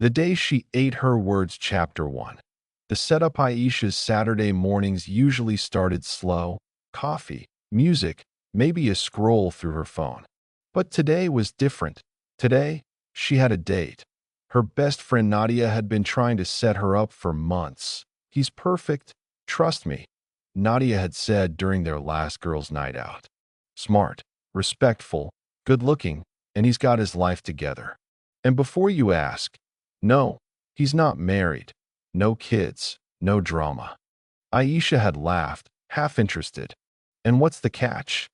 The day she ate her words, Chapter 1. The setup. Aisha's Saturday mornings usually started slow: coffee, music, maybe a scroll through her phone. But today was different. Today, she had a date. Her best friend Nadia had been trying to set her up for months. "He's perfect, trust me," Nadia had said during their last girls' night out. "Smart, respectful, good-looking, and he's got his life together." And before you ask, no, he's not married. No kids, no drama. Aisha had laughed, half interested. "And what's the catch?"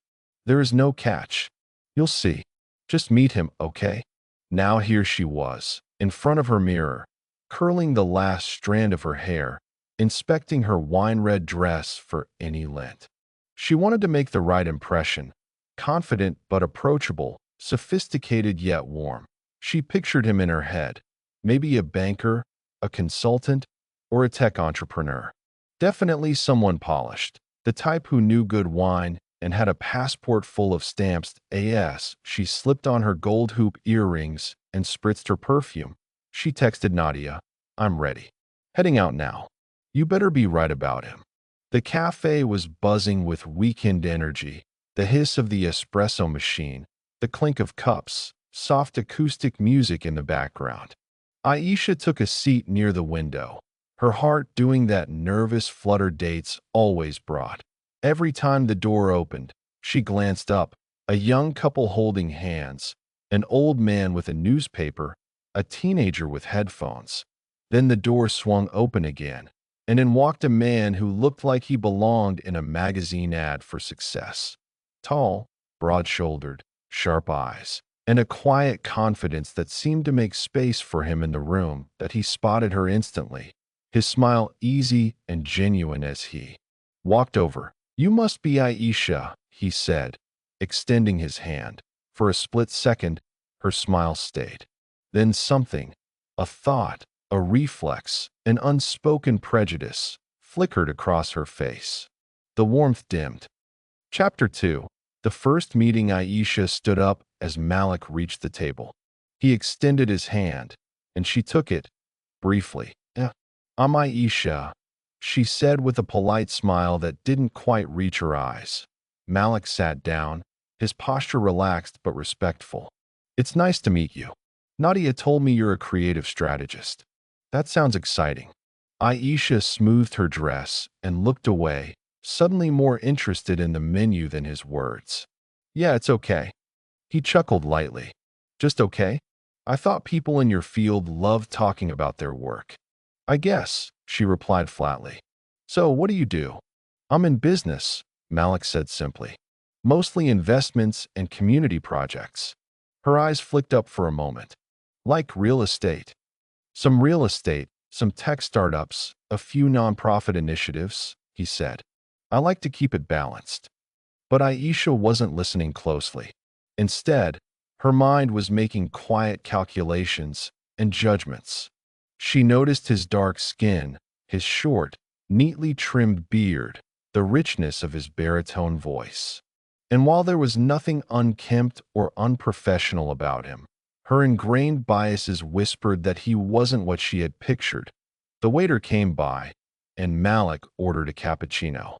"There is no catch. You'll see. Just meet him, okay?" Now here she was, in front of her mirror, curling the last strand of her hair, inspecting her wine-red dress for any lint. She wanted to make the right impression, confident but approachable, sophisticated yet warm. She pictured him in her head, maybe a banker, a consultant, or a tech entrepreneur. Definitely someone polished, the type who knew good wine and had a passport full of stamps. She slipped on her gold hoop earrings and spritzed her perfume. She texted Nadia, "I'm ready. Heading out now. You better be right about him." The cafe was buzzing with weekend energy, the hiss of the espresso machine, the clink of cups, soft acoustic music in the background. Aisha took a seat near the window, her heart doing that nervous flutter dates always brought. Every time the door opened, she glanced up, a young couple holding hands, an old man with a newspaper, a teenager with headphones. Then the door swung open again, and in walked a man who looked like he belonged in a magazine ad for success. Tall, broad-shouldered, sharp eyes, and a quiet confidence that seemed to make space for him in the room. That he spotted her instantly, his smile easy and genuine as he walked over. "You must be Aisha," he said, extending his hand. For a split second, her smile stayed. Then something, a thought, a reflex, an unspoken prejudice, flickered across her face. The warmth dimmed. Chapter 2. The first meeting. Aisha stood up as Malik reached the table. He extended his hand, and she took it, briefly. "I'm Aisha," she said with a polite smile that didn't quite reach her eyes. Malik sat down, his posture relaxed but respectful. "It's nice to meet you. Nadia told me you're a creative strategist." "That sounds exciting." Aisha smoothed her dress and looked away, suddenly more interested in the menu than his words. "Yeah, it's okay." He chuckled lightly. "Just okay? I thought people in your field loved talking about their work." "I guess," she replied flatly. "So, what do you do?" "I'm in business," Malik said simply. "Mostly investments and community projects." Her eyes flicked up for a moment. "Like real estate?" "Some real estate, some tech startups, a few nonprofit initiatives," he said. "I like to keep it balanced." But Aisha wasn't listening closely. Instead, her mind was making quiet calculations and judgments. She noticed his dark skin, his short, neatly trimmed beard, the richness of his baritone voice. And while there was nothing unkempt or unprofessional about him, her ingrained biases whispered that he wasn't what she had pictured. The waiter came by, and Malik ordered a cappuccino.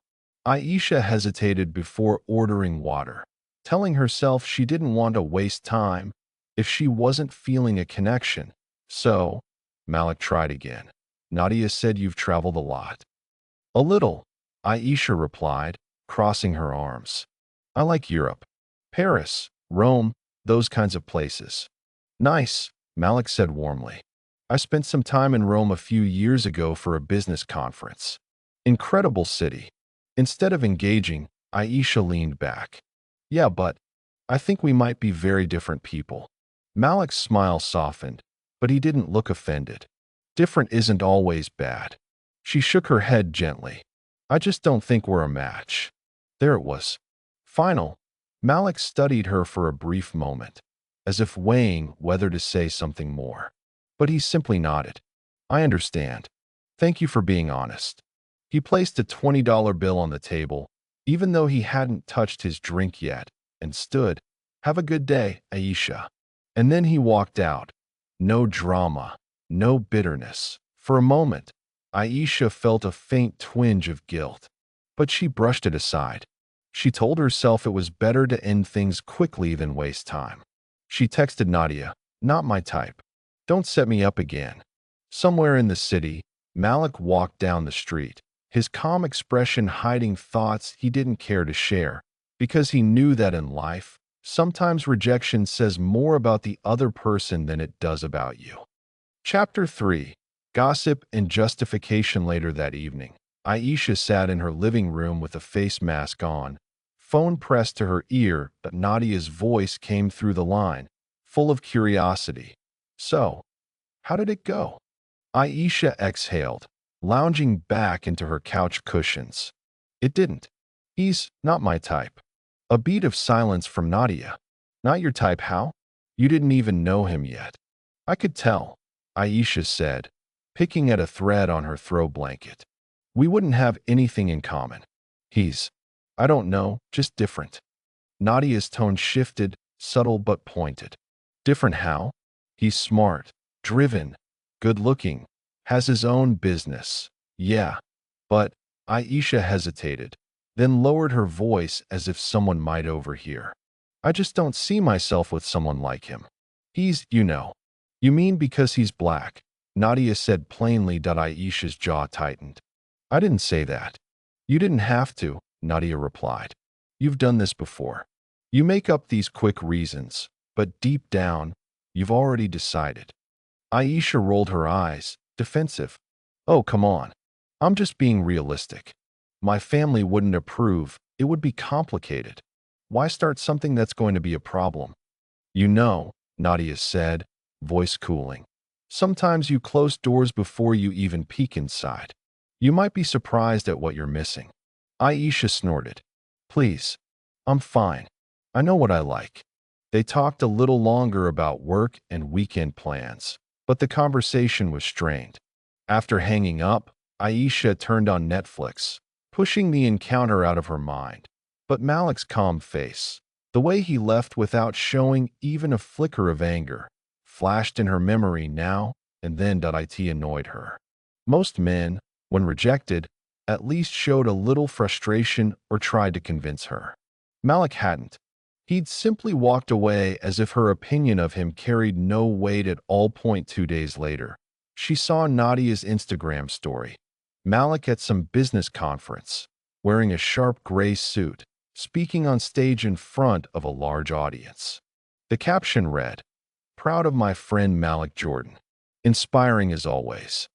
Aisha hesitated before ordering water, telling herself she didn't want to waste time if she wasn't feeling a connection. "So," Malik tried again. "Nadia said you've traveled a lot." "A little," Aisha replied, crossing her arms. "I like Europe. Paris, Rome, those kinds of places." "Nice," Malik said warmly. "I spent some time in Rome a few years ago for a business conference. Incredible city." Instead of engaging, Aisha leaned back. "Yeah, but I think we might be very different people." Malik's smile softened, but he didn't look offended. "Different isn't always bad." She shook her head gently. "I just don't think we're a match." There it was. Final. Malik studied her for a brief moment, as if weighing whether to say something more. But he simply nodded. "I understand. Thank you for being honest." He placed a $20 bill on the table, even though he hadn't touched his drink yet, and stood. "Have a good day, Aisha." And then he walked out. No drama, no bitterness. For a moment, Aisha felt a faint twinge of guilt, but she brushed it aside. She told herself it was better to end things quickly than waste time. She texted Nadia, "Not my type. Don't set me up again." Somewhere in the city, Malik walked down the street, his calm expression hiding thoughts he didn't care to share, because he knew that in life, sometimes rejection says more about the other person than it does about you. Chapter 3. Gossip and Justification. Later that evening, Aisha sat in her living room with a face mask on, phone pressed to her ear, but Nadia's voice came through the line, full of curiosity. "So, how did it go?" Aisha exhaled, lounging back into her couch cushions. "It didn't. He's not my type." A beat of silence from Nadia. "Not your type, how? You didn't even know him yet." "I could tell," Aisha said, picking at a thread on her throw blanket. "We wouldn't have anything in common. He's, I don't know, just different." Nadia's tone shifted, subtle but pointed. "Different how?" "He's smart, driven, good-looking, has his own business." "Yeah, but—" Aisha hesitated, then lowered her voice as if someone might overhear. "I just don't see myself with someone like him. He's, you know." "You mean because he's black?" Nadia said plainly. Aisha's jaw tightened. "I didn't say that." "You didn't have to," Nadia replied. "You've done this before. You make up these quick reasons, but deep down, you've already decided." Aisha rolled her eyes, defensive. "Oh, come on. I'm just being realistic. My family wouldn't approve. It would be complicated. Why start something that's going to be a problem?" "You know," Nadia said, voice cooling, "sometimes you close doors before you even peek inside. You might be surprised at what you're missing." Aisha snorted. "Please. I'm fine. I know what I like." They talked a little longer about work and weekend plans, but the conversation was strained. After hanging up, Aisha turned on Netflix, pushing the encounter out of her mind. But Malik's calm face, the way he left without showing even a flicker of anger, flashed in her memory now and then. It annoyed her. Most men, when rejected, at least showed a little frustration or tried to convince her. Malik hadn't. He'd simply walked away as if her opinion of him carried no weight at all. 2 days later, she saw Nadia's Instagram story. Malik at some business conference, wearing a sharp gray suit, speaking on stage in front of a large audience. The caption read, "Proud of my friend Malik Jordan. Inspiring as always."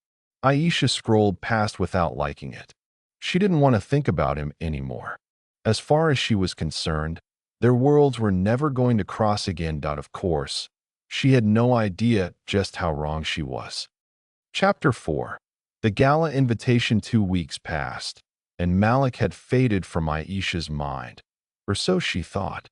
Aisha scrolled past without liking it. She didn't want to think about him anymore. As far as she was concerned, their worlds were never going to cross again. Of course, she had no idea just how wrong she was. Chapter 4. The Gala Invitation. 2 weeks passed, and Malik had faded from Aisha's mind, or so she thought.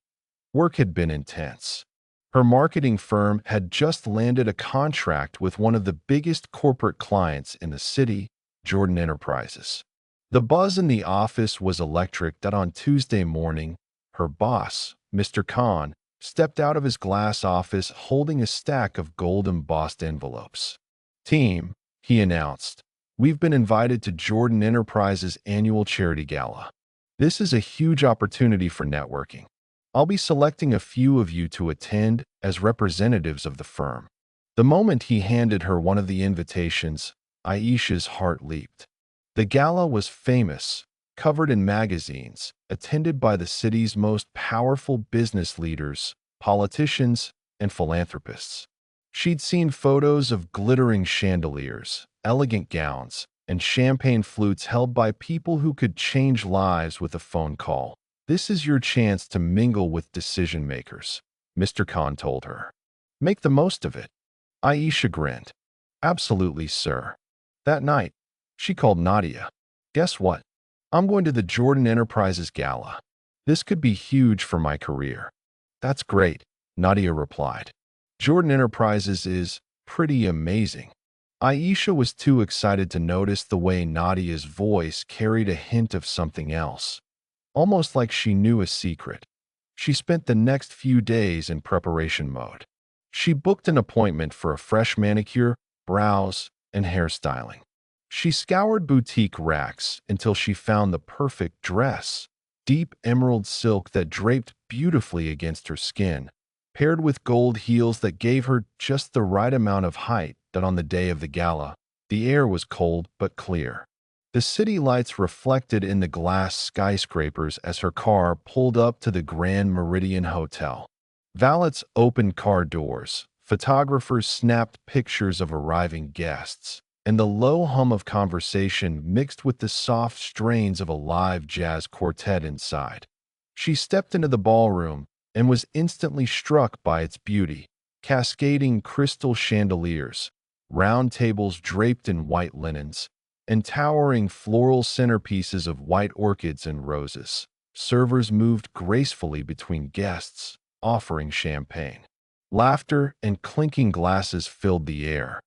Work had been intense. Her marketing firm had just landed a contract with one of the biggest corporate clients in the city, Jordan Enterprises. The buzz in the office was electric. On Tuesday morning, her boss, Mr. Khan, stepped out of his glass office holding a stack of gold-embossed envelopes. "Team," he announced, "we've been invited to Jordan Enterprises' annual charity gala. This is a huge opportunity for networking. I'll be selecting a few of you to attend as representatives of the firm." The moment he handed her one of the invitations, Aisha's heart leaped. The gala was famous, covered in magazines, attended by the city's most powerful business leaders, politicians, and philanthropists. She'd seen photos of glittering chandeliers, elegant gowns, and champagne flutes held by people who could change lives with a phone call. "This is your chance to mingle with decision makers," Mr. Khan told her. "Make the most of it." Aisha grinned. "Absolutely, sir." That night, she called Nadia. "Guess what? I'm going to the Jordan Enterprises Gala. This could be huge for my career." "That's great," Nadia replied. "Jordan Enterprises is pretty amazing." Aisha was too excited to notice the way Nadia's voice carried a hint of something else, almost like she knew a secret. She spent the next few days in preparation mode. She booked an appointment for a fresh manicure, brows, and hairstyling. She scoured boutique racks until she found the perfect dress, deep emerald silk that draped beautifully against her skin, paired with gold heels that gave her just the right amount of height that on the day of the gala, the air was cold but clear. The city lights reflected in the glass skyscrapers as her car pulled up to the Grand Meridian Hotel. Valets opened car doors, photographers snapped pictures of arriving guests, and the low hum of conversation mixed with the soft strains of a live jazz quartet inside. She stepped into the ballroom and was instantly struck by its beauty: cascading crystal chandeliers, round tables draped in white linens, and towering floral centerpieces of white orchids and roses. Servers moved gracefully between guests, offering champagne. Laughter and clinking glasses filled the air.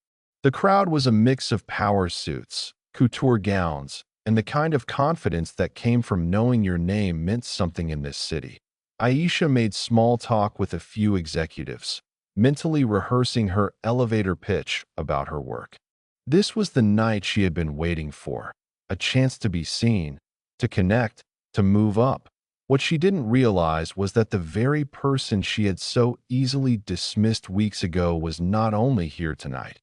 The crowd was a mix of power suits, couture gowns, and the kind of confidence that came from knowing your name meant something in this city. Aisha made small talk with a few executives, mentally rehearsing her elevator pitch about her work. This was the night she had been waiting for, a chance to be seen, to connect, to move up. What she didn't realize was that the very person she had so easily dismissed weeks ago was not only here tonight.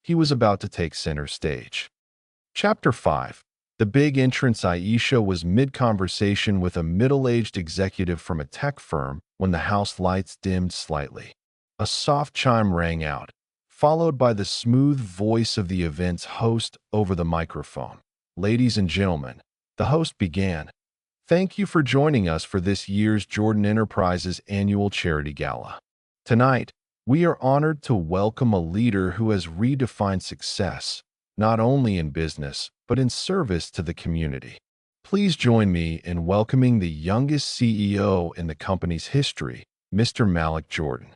He was about to take center stage. Chapter 5. The big entrance. Aisha was mid-conversation with a middle-aged executive from a tech firm when the house lights dimmed slightly. A soft chime rang out, followed by the smooth voice of the event's host over the microphone. "Ladies and gentlemen," the host began, "thank you for joining us for this year's Jordan Enterprises annual charity gala. Tonight, we are honored to welcome a leader who has redefined success, not only in business, but in service to the community. Please join me in welcoming the youngest CEO in the company's history, Mr. Malik Jordan."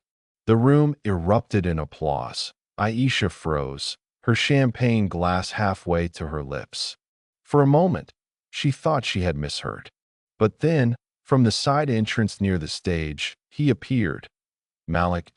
The room erupted in applause. Aisha froze, her champagne glass halfway to her lips. For a moment, she thought she had misheard. But then, from the side entrance near the stage, he appeared. Malik.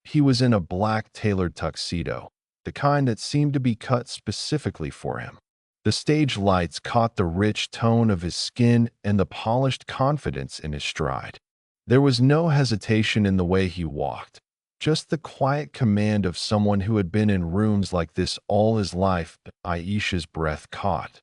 He was in a black tailored tuxedo, the kind that seemed to be cut specifically for him. The stage lights caught the rich tone of his skin and the polished confidence in his stride. There was no hesitation in the way he walked, just the quiet command of someone who had been in rooms like this all his life. Aisha's breath caught.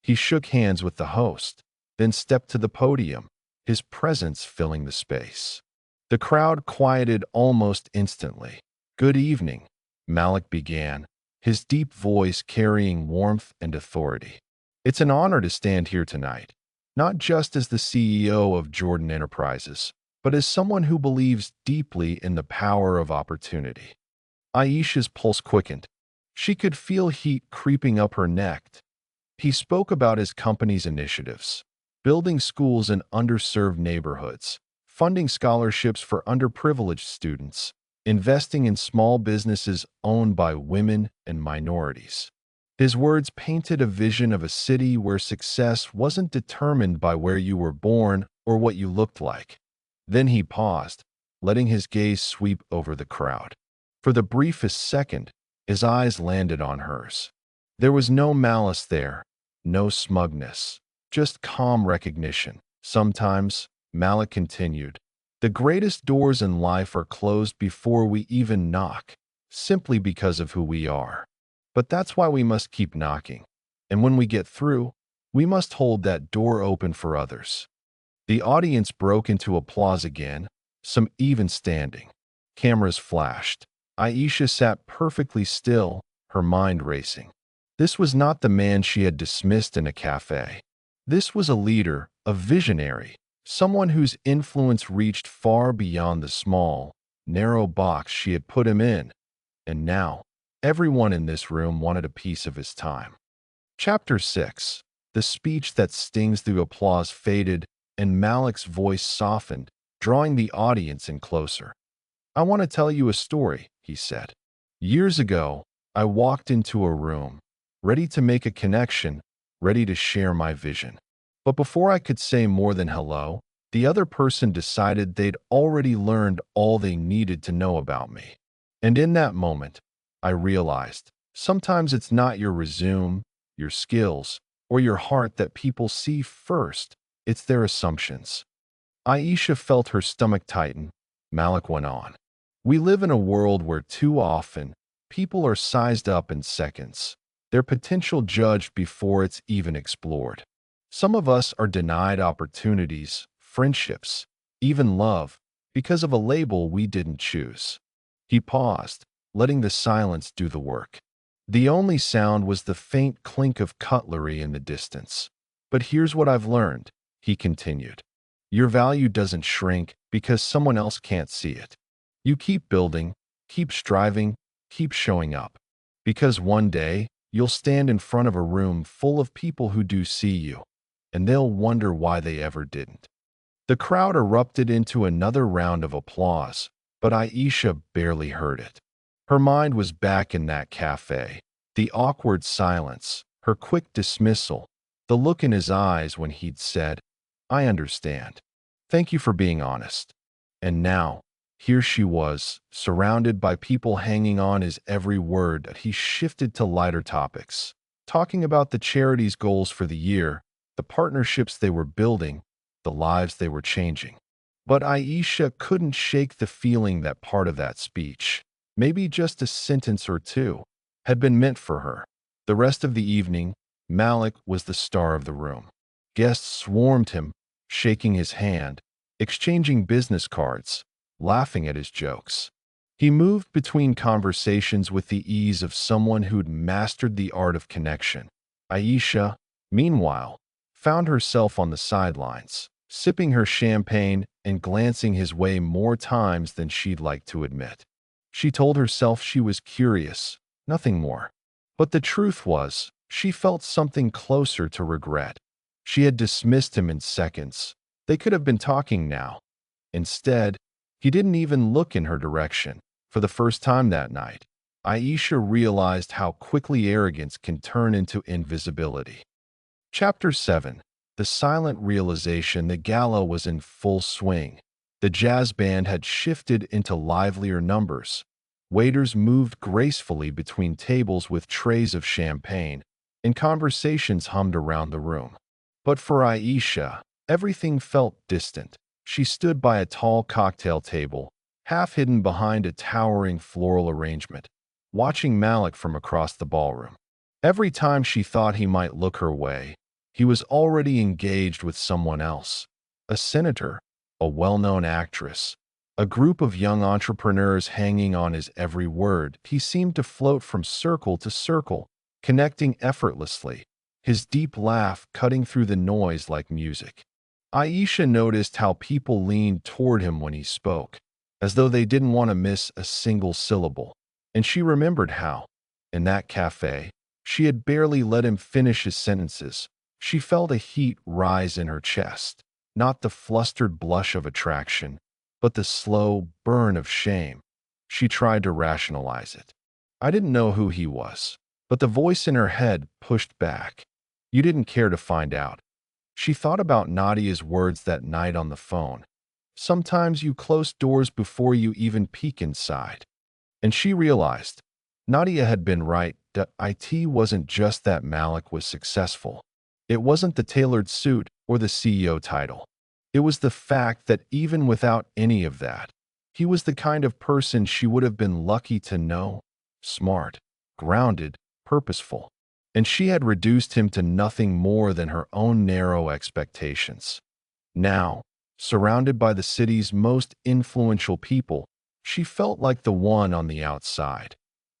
He shook hands with the host, then stepped to the podium, his presence filling the space. The crowd quieted almost instantly. "Good evening," Malik began, his deep voice carrying warmth and authority. "It's an honor to stand here tonight, not just as the CEO of Jordan Enterprises, but as someone who believes deeply in the power of opportunity." Aisha's pulse quickened. She could feel heat creeping up her neck. He spoke about his company's initiatives: building schools in underserved neighborhoods, funding scholarships for underprivileged students, investing in small businesses owned by women and minorities. His words painted a vision of a city where success wasn't determined by where you were born or what you looked like. Then he paused, letting his gaze sweep over the crowd. For the briefest second, his eyes landed on hers. There was no malice there, no smugness, just calm recognition. "Sometimes," Malik continued, "the greatest doors in life are closed before we even knock, simply because of who we are. But that's why we must keep knocking. And when we get through, we must hold that door open for others." The audience broke into applause again, some even standing. Cameras flashed. Aisha sat perfectly still, her mind racing. This was not the man she had dismissed in a cafe. This was a leader, a visionary, someone whose influence reached far beyond the small, narrow box she had put him in. And now, everyone in this room wanted a piece of his time. Chapter 6. The speech that stings through applause faded, and Malik's voice softened, drawing the audience in closer. "I want to tell you a story," he said. "Years ago, I walked into a room, ready to make a connection, ready to share my vision. But before I could say more than hello, the other person decided they'd already learned all they needed to know about me. And in that moment, I realized. Sometimes it's not your resume, your skills, or your heart that people see first. It's their assumptions. Aisha felt her stomach tighten. Malik went on. We live in a world where too often people are sized up in seconds, their potential judged before it's even explored. Some of us are denied opportunities, friendships, even love, because of a label we didn't choose. He paused, letting the silence do the work. The only sound was the faint clink of cutlery in the distance. But here's what I've learned, he continued. Your value doesn't shrink because someone else can't see it. You keep building, keep striving, keep showing up. Because one day, you'll stand in front of a room full of people who do see you, and they'll wonder why they ever didn't. The crowd erupted into another round of applause, but Aisha barely heard it. Her mind was back in that cafe. The awkward silence, her quick dismissal, the look in his eyes when he'd said, I understand. Thank you for being honest. And now, here she was, surrounded by people hanging on his every word that he shifted to lighter topics, talking about the charity's goals for the year, the partnerships they were building, the lives they were changing. But Aisha couldn't shake the feeling that part of that speech, maybe just a sentence or two, had been meant for her. The rest of the evening, Malik was the star of the room. Guests swarmed him, shaking his hand, exchanging business cards, laughing at his jokes. He moved between conversations with the ease of someone who'd mastered the art of connection. Aisha, meanwhile, found herself on the sidelines, sipping her champagne and glancing his way more times than she'd like to admit. She told herself she was curious, nothing more. But the truth was, she felt something closer to regret. She had dismissed him in seconds. They could have been talking now. Instead, he didn't even look in her direction. For the first time that night, Aisha realized how quickly arrogance can turn into invisibility. Chapter 7. The silent realization that Gala was in full swing. The jazz band had shifted into livelier numbers. Waiters moved gracefully between tables with trays of champagne, and conversations hummed around the room. But for Aisha, everything felt distant. She stood by a tall cocktail table, half hidden behind a towering floral arrangement, watching Malik from across the ballroom. Every time she thought he might look her way, he was already engaged with someone else. A senator, a well-known actress, a group of young entrepreneurs hanging on his every word. He seemed to float from circle to circle, connecting effortlessly, his deep laugh cutting through the noise like music. Aisha noticed how people leaned toward him when he spoke, as though they didn't want to miss a single syllable. And she remembered how, in that cafe, she had barely let him finish his sentences. She felt a heat rise in her chest, not the flustered blush of attraction, but the slow burn of shame. She tried to rationalize it. I didn't know who he was, but the voice in her head pushed back. You didn't care to find out. She thought about Nadia's words that night on the phone. Sometimes you close doors before you even peek inside. And she realized, Nadia had been right. It wasn't just that Malik was successful. It wasn't the tailored suit or the CEO title. It was the fact that even without any of that, he was the kind of person she would have been lucky to know. Smart, grounded, purposeful. And she had reduced him to nothing more than her own narrow expectations. Now, surrounded by the city's most influential people, she felt like the one on the outside.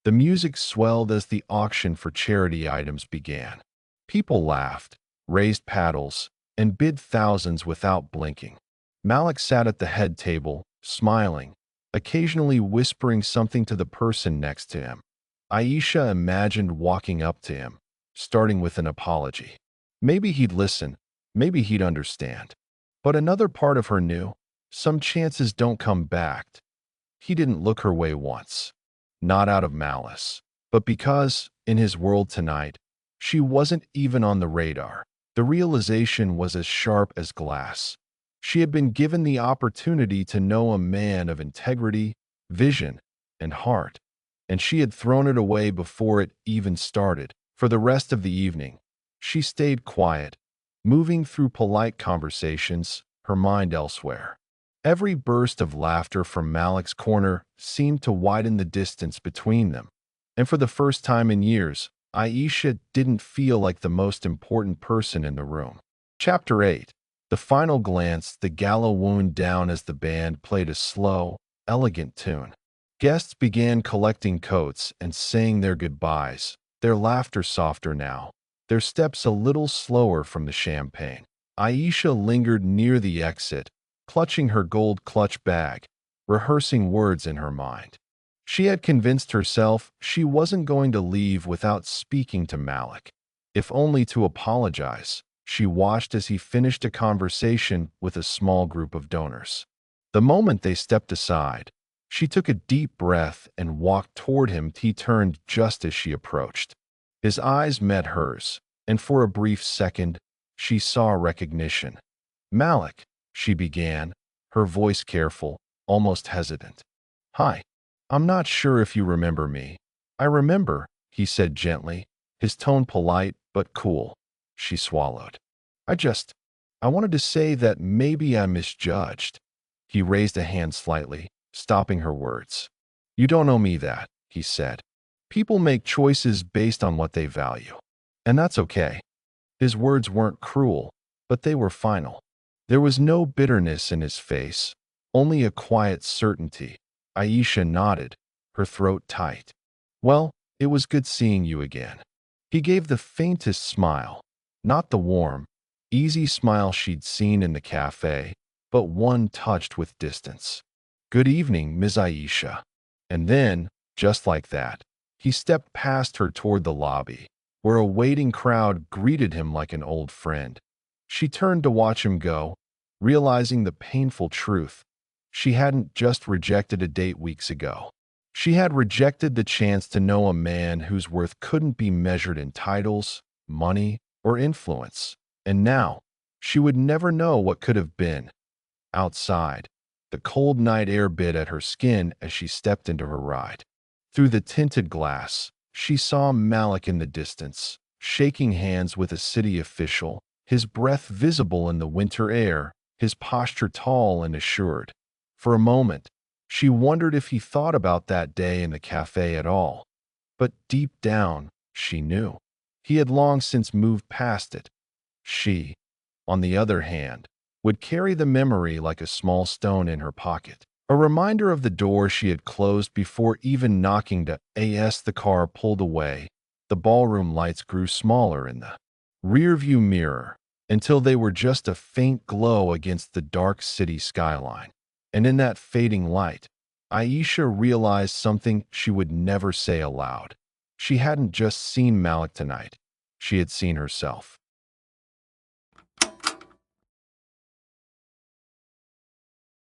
The music swelled as the auction for charity items began. People laughed, raised paddles, and bid thousands without blinking. Malik sat at the head table, smiling, occasionally whispering something to the person next to him. Aisha imagined walking up to him, starting with an apology. Maybe he'd listen, maybe he'd understand. But another part of her knew, some chances don't come back. He didn't look her way once, not out of malice, but because, in his world tonight, she wasn't even on the radar. The realization was as sharp as glass. She had been given the opportunity to know a man of integrity, vision, and heart. and she had thrown it away before it even started. For the rest of the evening, she stayed quiet, moving through polite conversations, her mind elsewhere. Every burst of laughter from Malik's corner seemed to widen the distance between them, and for the first time in years, Aisha didn't feel like the most important person in the room. Chapter 8. The final glance. The gala wound down as the band played a slow, elegant tune. Guests began collecting coats and saying their goodbyes, their laughter softer now, their steps a little slower from the champagne. Aisha lingered near the exit, clutching her gold clutch bag, rehearsing words in her mind. She had convinced herself she wasn't going to leave without speaking to Malik, if only to apologize. She watched as he finished a conversation with a small group of donors. The moment they stepped aside, she took a deep breath and walked toward him. He turned just as she approached. His eyes met hers, and for a brief second, she saw recognition. "Malik," she began, her voice careful, almost hesitant. "Hi. I'm not sure if you remember me." "I remember," he said gently, his tone polite but cool. She swallowed. I wanted to say that maybe I misjudged." He raised a hand slightly, stopping her words. "You don't owe me that," he said. "People make choices based on what they value, and that's okay." His words weren't cruel, but they were final. There was no bitterness in his face, only a quiet certainty. Aisha nodded, her throat tight. "Well, it was good seeing you again." He gave the faintest smile, not the warm, easy smile she'd seen in the cafe, but one touched with distance. "Good evening, Ms. Aisha." And then, just like that, he stepped past her toward the lobby, where a waiting crowd greeted him like an old friend. She turned to watch him go, realizing the painful truth. She hadn't just rejected a date weeks ago. She had rejected the chance to know a man whose worth couldn't be measured in titles, money, or influence. And now, she would never know what could have been. Outside, the cold night air bit at her skin as she stepped into her ride. Through the tinted glass, she saw Malik in the distance, shaking hands with a city official, his breath visible in the winter air, his posture tall and assured. For a moment, she wondered if he thought about that day in the cafe at all. But deep down, she knew. He had long since moved past it. She, on the other hand, would carry the memory like a small stone in her pocket. A reminder of the door she had closed before even knocking to as the car pulled away. The ballroom lights grew smaller in the rearview mirror until they were just a faint glow against the dark city skyline. And in that fading light, Aisha realized something she would never say aloud. She hadn't just seen Malik tonight. She had seen herself.